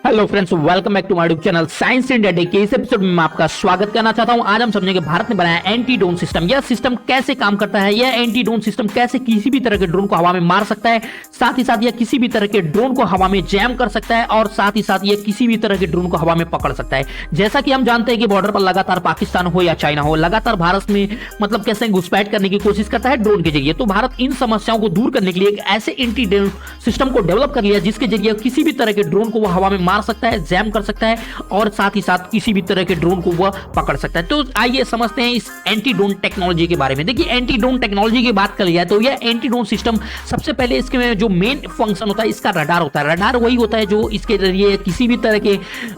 Hello friends, welcome back to my YouTube channel science India day के इस episode में मैं आपका स्वागत करना चाहता हूं। आज हम समझेंगे भारत ने बनाया एंटी ड्रोन सिस्टम। यह सिस्टम कैसे काम करता है, यह एंटी ड्रोन सिस्टम कैसे किसी भी तरह के ड्रोन को हवा में मार सकता है, साथ ही साथ यह किसी भी तरह के ड्रोन को हवा में जैम कर सकता है और साथ ही साथ यह किसी भी तरह के ड्रोन को हवा में पकड़ सकता है। जैसा कि हम जानते हैं कि बॉर्डर पर लगातार पाकिस्तान हो या चाइना हो, लगातार भारत में कैसे घुसपैठ करने की कोशिश करता है ड्रोन के जरिए। तो भारत इन समस्याओं को दूर करने के लिए एक ऐसे एंटी ड्रोन सिस्टम को डेवलप कर लिया जिसके जरिए किसी भी तरह के ड्रोन को वो हवा में मार सकता है, जैम कर सकता है और साथ ही साथ किसी भी तरह के ड्रोन को वह पकड़ सकता है। तो आइए समझते हैं इस एंटी ड्रोन टेक्नोलॉजी के बारे में। देखिए, एंटी ड्रोन टेक्नोलॉजी की बात कर लिया तो यह एंटी ड्रोन सिस्टम सबसे पहले इसके में जो मेन फंक्शन होता है इसका रडार होता है। रडार वही होता है जो इसके जरिए किसी भी तरह के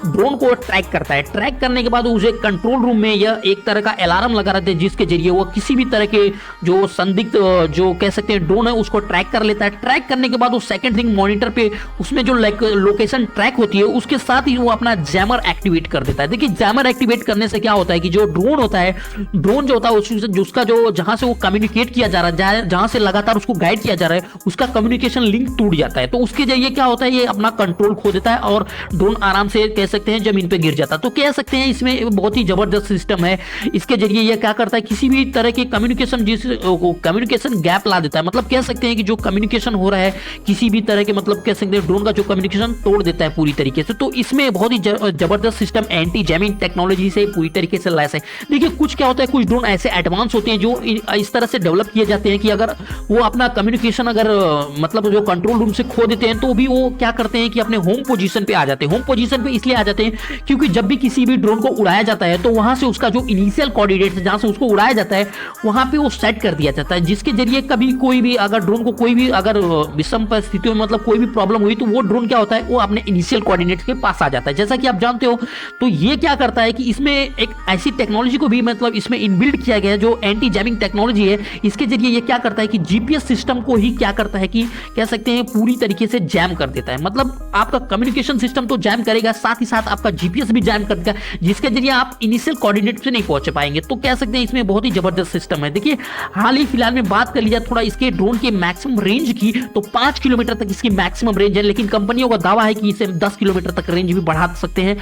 ड्रोन को ट्रैक करता है। ट्रैक करने के बाद उसे कंट्रोल रूम में यह एक तरह का अलार्म लगा रहता है जिसके जरिए वो किसी भी तरह के जो संदिग्ध जो कह सकते हैं ड्रोन है उसको ट्रैक कर लेता है। ट्रैक करने के बाद वो सेकंड थिंग मॉनिटर पे उसमें जो लोकेशन ट्रैक होती है उसके साथ ही वो अपना जैमर एक्टिवेट कर देता है। देखिए, जैमर एक्टिवेट करने से क्या होता है कि जो ड्रोन होता है, ड्रोन जो होता है उसका जो जहां से वो कम्युनिकेट किया जा रहा है, जहां से लगातार उसको गाइड किया जा रहा है, उसका कम्युनिकेशन लिंक टूट जाता है। तो उसके जरिए क्या होता है, ये अपना कंट्रोल खो देता है और ड्रोन आराम से कह सकते हैं जमीन पे गिर जाता है। तो कह सकते हैं इसमें बहुत ही जबरदस्त सिस्टम है। इसके जरिए ये क्या करता है, किसी भी तरह के कम्युनिकेशन गैप ला देता है। मतलब कह सकते हैं कि जो कम्युनिकेशन हो रहा है किसी भी तरह के कह सकते हैं ड्रोन का जो कम्युनिकेशन तोड़ देता है पूरी तरीके से। तो इसमें बहुत ही जबरदस्त सिस्टम एंटी जैमिंग टेक्नोलॉजी से पूरी तरीके से लैस है। देखिए, कुछ क्या होता है, कुछ ड्रोन ऐसे एडवांस होते हैं जो इस तरह से डेवलप किए जाते हैं कि अगर वो अपना कम्युनिकेशन जो कंट्रोल रूम से खो देते हैं तो भी वो क्या करते हैं कि अपने होम पोजीशन पे आ जाते हैं। होम पोजीशन पे इसलिए आ जाते हैं क्योंकि जब भी किसी भी ड्रोन को उड़ाया जाता है तो वहां से उसका जो इनिशियल कोऑर्डिनेट जहां से उसको उड़ाया जाता है वहां पे वो सेट कर दिया जाता है, जिसके जरिए कभी कोई भी अगर ड्रोन को कोई भी अगर विषम परिस्थितियों में कोई भी प्रॉब्लम हुई तो वो ड्रोन क्या होता है, वो अपने इनिशियल कोऑर्डिनेट के पास आ जाता है। जैसा कि आप जानते हो, तो ये क्या करता है कि इसमें एक ऐसी टेक्नोलॉजी को भी इसमें इनबिल्ड किया गया है जो एंटी जैमिंग टेक्नोलॉजी है। इसके जरिए ये क्या करता है कि जीपीएस सिस्टम को ही क्या करता है कि कह सकते हैं पूरी तरीके से जैम कर देता है। मतलब आपका कम्युनिकेशन सिस्टम तो जैम करेगा, साथ ही साथ आपका जीपीएस भी जैम कर देगा, जिसके जरिए आप इनिशियल कोऑर्डिनेट से नहीं पहुंच पाएंगे। तो कह सकते हैं इसमें बहुत ही जबरदस्त सिस्टम है। देखिए, हाल ही फिलहाल में बात कर लिया थोड़ा इसके ड्रोन के मैक्सिमम रेंज की, तो 5 किलोमीटर तक इसकी मैक्सिमम रेंज है, लेकिन कंपनियों का दावा है कि इसे 10 किलोमीटर तक रेंज भी बढ़ा सकते हैं।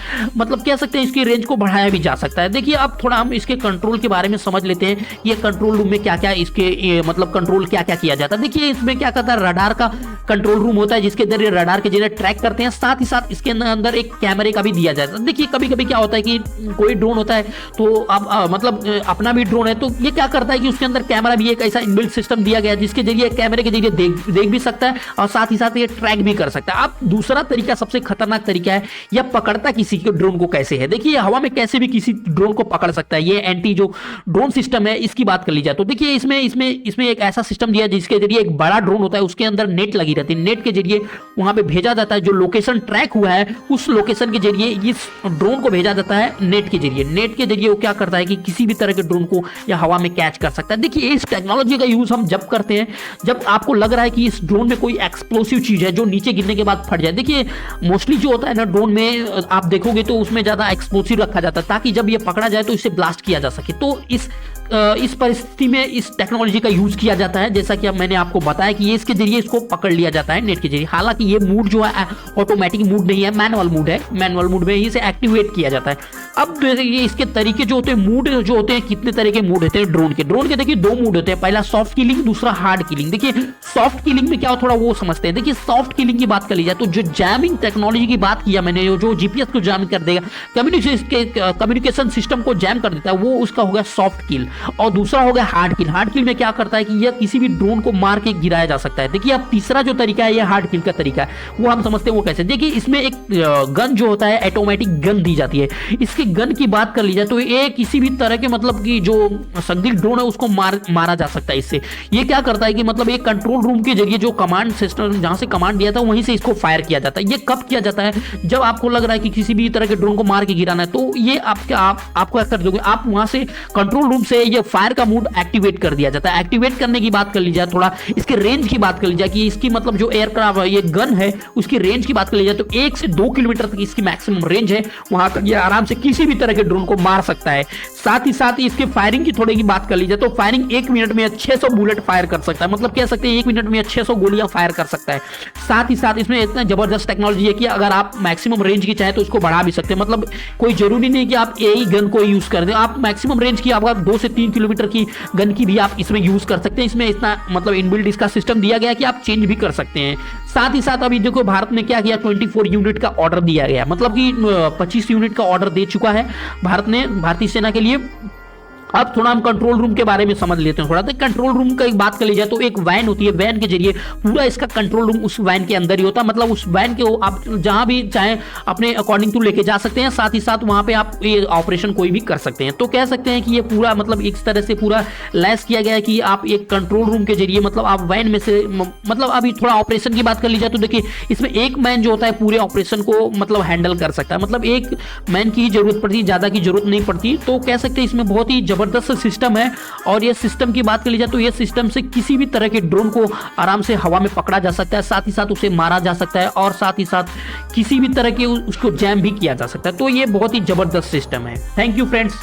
कह सकते हैं इसकी रेंज को बढ़ाया भी जा सकता है। देखिए, अब थोड़ा हम इसके कंट्रोल के बारे में समझ लेते हैं। ये कंट्रोल रूम में क्या क्या इसके कंट्रोल क्या क्या किया जाता है। देखिए, इसमें क्या करता है, रडार का कंट्रोल रूम होता है जिसके जरिए रडार के जरिए ट्रैक करते हैं, साथ ही साथ इसके अंदर एक कैमरे का भी दिया जाता है। देखिए, कभी कभी क्या होता है कि कोई ड्रोन होता है तो अब अपना भी ड्रोन है तो ये क्या करता है कि उसके अंदर कैमरा भी एक ऐसा इनबिल्ट सिस्टम दिया गया है जिसके जरिए कैमरे के जरिए देख भी सकता है और साथ ही साथ ये ट्रैक भी कर सकता है। अब दूसरा तरीका, सबसे खतरनाक तरीका है, यह पकड़ता किसी के ड्रोन को कैसे है। देखिए, हवा में कैसे भी किसी ड्रोन को पकड़ सकता है। ये एंटी जो ड्रोन सिस्टम है इसकी बात कर ली जाए तो देखिए, इसमें एक ऐसा सिस्टम दिया है जिसके जरिए एक बड़ा ड्रोन होता है, उसके अंदर नेट लगी रहती है। नेट के जरिए वहां पे भेजा जाता है, जो लोकेशन ट्रैक हुआ है उस लोकेशन के जरिए इस ड्रोन को भेजा जाता है नेट के जरिए। नेट के जरिए वो क्या करता है कि किसी भी तरह के ड्रोन को या हवा में कैच कर सकता है। देखिए, इस टेक्नोलॉजी का यूज हम जब करते हैं जब आपको लग रहा है कि इस ड्रोन में कोई एक्सप्लोसिव चीज है जो नीचे गिरने के बाद फट जाए। देखिए, मोस्टली जो होता है ना ड्रोन में आप देखोगे तो उसमें ज्यादा एक्सप्लोसिव रखा जाता है ताकि जब ये पकड़ा जाए तो इसे ब्लास्ट किया जा सके। तो इस परिस्थिति में इस टेक्नोलॉजी का यूज किया जाता है। जैसा कि अब मैंने आपको बताया कि ये इसके जरिए इसको पकड़ लिया जाता है नेट के जरिए। हालांकि ये मूड जो है ऑटोमेटिक मूड नहीं है, मैनुअल मूड है। मैनुअल मूड में इसे एक्टिवेट किया जाता है। अब देखिए, इसके तरीके जो होते हैं, मूड जो होते हैं, कितने तरह के मूड होते हैं ड्रोन के देखिए 2 मूड होते हैं, पहला सॉफ्ट किलिंग, दूसरा हार्ड किलिंग। देखिए, सॉफ्ट किलिंग में क्या हो थोड़ा वो समझते हैं। देखिए, सॉफ्ट किलिंग की बात कर ली जाए तो जो जैमिंग टेक्नोलॉजी की बात किया मैंने, जो जीपीएस को जैम कर देगा, कम्युनिकेशन सिस्टम को जैम कर देता है, वो उसका हो गया सॉफ्ट किल। और दूसरा हो गया हार्ड किल। हार्ड किल में क्या करता है कि यह किसी भी ड्रोन को मार के गिराया जा सकता है। देखिए, अब तीसरा जो तरीका है, यह हार्ड किल का तरीका है, वो हम समझते हैं वो कैसे। देखिए, इसमें एक गन जो होता है, ऑटोमेटिक गन दी जाती है। इसकी गन की बात कर ली जाए तो ये किसी भी तरह के कि जो संदिग्ध ड्रोन है उसको मारा जा सकता है इससे। ये क्या करता है कि एक कंट्रोल रूम के जरिए जो कमांड सिस्टम जहां से कमांड दिया था वहीं से इसको फायर किया जाता है। ये कब किया जाता है, जब आपको लग रहा है कि किसी भी तरह के ड्रोन को मार के गिराना है, तो ये आपको क्या कर दोगे, आप वहां से कंट्रोल रूम से ये फायर का मोड एक्टिवेट कर दिया जाता है। एक्टिवेट करने की बात कर ली जाए, थोड़ा इसके रेंज की बात कर ली जाए कि इसकी मतलब जो एयरक्राफ्ट ये गन है उसकी रेंज की बात कर ली जाए तो 1 से 2 किलोमीटर तक इसकी मैक्सिमम रेंज है, वहां तक ये आराम से किसी भी तरह के ड्रोन को मार सकता है। साथ ही इसके फायरिंग की थोड़ी की बात कर ली जाए तो फायरिंग 1 मिनट में 600 बुलेट फायर कर सकता है, मतलब कह सकते हैं 1 मिनट में 600 गोलियां फायर कर सकता है। साथ ही साथ इसमें इतना जबरदस्त टेक्नोलॉजी है कि अगर आप मैक्सिमम रेंज की चाहे तो उसको बढ़ा भी सकते हैं, मतलब कोई जरूरी नहीं कि आप यही गन को यूज कर दें, आप मैक्सिमम रेंज की आपका 2 से 3 किलोमीटर की गन की भी आप इसमें यूज कर सकते हैं। इसमें इतना मतलब इनबिल्ट इसका सिस्टम दिया गया कि आप चेंज भी कर सकते हैं। साथ ही साथ अभी देखो भारत ने क्या किया, 24 यूनिट का ऑर्डर दिया गया, मतलब कि 25 यूनिट का ऑर्डर दे चुका है भारत ने भारतीय सेना के लिए। अब थोड़ा हम कंट्रोल रूम के बारे में समझ लेते हैं। थोड़ा तो कंट्रोल रूम का एक बात कर ली जाए तो एक वैन होती है, वैन के जरिए पूरा इसका कंट्रोल रूम उस वैन के अंदर ही होता है, मतलब उस वैन के आप जहां भी चाहे अपने अकॉर्डिंग टू लेके जा सकते हैं। साथ ही साथ वहां पे आप ये ऑपरेशन कोई भी कर सकते हैं। तो कह सकते हैं कि ये पूरा मतलब इस तरह से पूरा लैस किया गया है कि आप एक कंट्रोल रूम के जरिए मतलब आप वैन में से मतलब अभी थोड़ा ऑपरेशन की बात कर ली जाए तो देखिए इसमें एक मैन जो होता है पूरे ऑपरेशन को मतलब हैंडल कर सकता है, मतलब एक मैन की जरूरत पड़ती है, ज्यादा की जरूरत नहीं पड़ती। तो कह सकते हैं इसमें बहुत ही जबरदस्त सिस्टम है। और ये सिस्टम की बात कर ली जाए तो ये सिस्टम से किसी भी तरह के ड्रोन को आराम से हवा में पकड़ा जा सकता है, साथ ही साथ उसे मारा जा सकता है और साथ ही साथ किसी भी तरह के उसको जैम भी किया जा सकता है। तो ये बहुत ही जबरदस्त सिस्टम है। Thank you friends.